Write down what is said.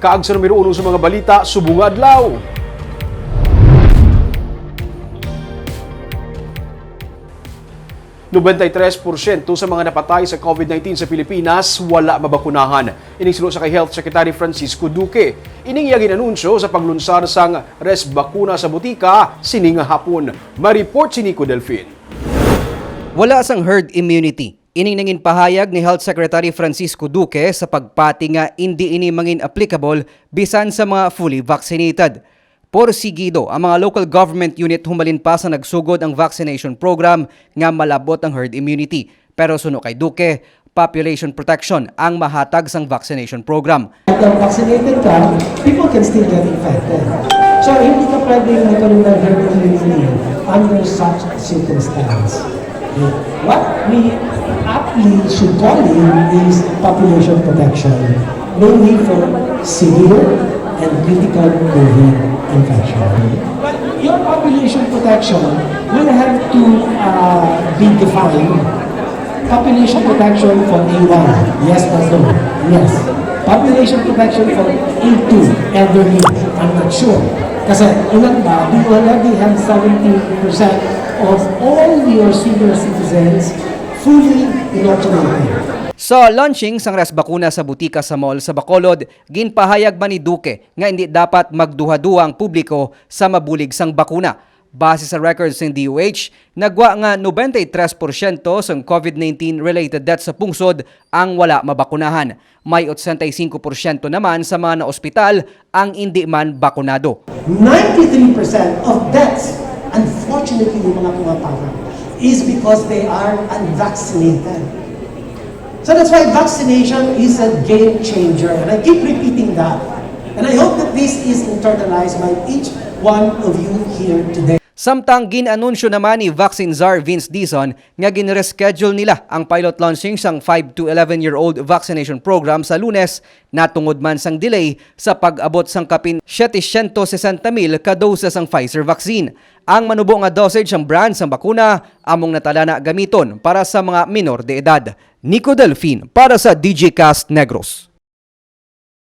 Kaag sa numero 1 sa mga balita, subong adlaw. %93% sa mga napatay sa COVID-19 sa Pilipinas wala mabakunahan. Ining sinusa kay Health Secretary Francisco Duque. Ining iyang inanunsyo sa paglunsad sang res bakuna sa butika sining hapon. Ma-report si Nico Delfin. Wala sang herd immunity. Ining nangin pahayag ni Health Secretary Francisco Duque sa pagpati nga hindi ini mangin applicable bisan sa mga fully vaccinated. Porsigido ang mga local government unit humalin pa sa nagsugod ang vaccination program nga malabot ang herd immunity. Pero suno kay Duque, population protection ang mahatag sang vaccination program. Kung vaccinated ka, people can still get infected. So hindi ka pwedeng magkaroon ng herd immunity under such circumstance. What we aptly should call in is population protection, mainly for severe and critical COVID infection. But your population protection will have to be defined. Population protection for A1, yes or no? Yes. Population protection for A2, elderly, I'm not sure. Kasi ilan ba, we already have 70% of all your senior citizens fully inoculated. Sa launching sang res bakuna sa butika sa mall sa Bacolod, ginpahayag ba ni Duque nga hindi dapat magduha-duha ang publiko sa mabulig sang bakuna. Base sa records ng DOH, nagwa nga 93% sang COVID-19 related deaths sa pungsod ang wala mabakunahan. May 85% naman sa mga na-ospital ang hindi man bakunado. 93% of deaths, unfortunately, yung mga pumapawag, is because they are unvaccinated. So that's why vaccination is a game changer. And I keep repeating that. And I hope that this is internalized by each one of you here today. Samtang ginanunsyo naman ni Vaccine Czar Vince Dizon nga ginreschedule nila ang pilot launching sang 5 to 11-year-old vaccination program sa Lunes natungod man sang delay sa pag-abot sang kapin 760,000 ka doses sang Pfizer vaccine. Ang manubo nga dosage sang brand sang bakuna among natalana gamiton para sa mga minor de edad. Nico Delfin para sa DJcast Negros.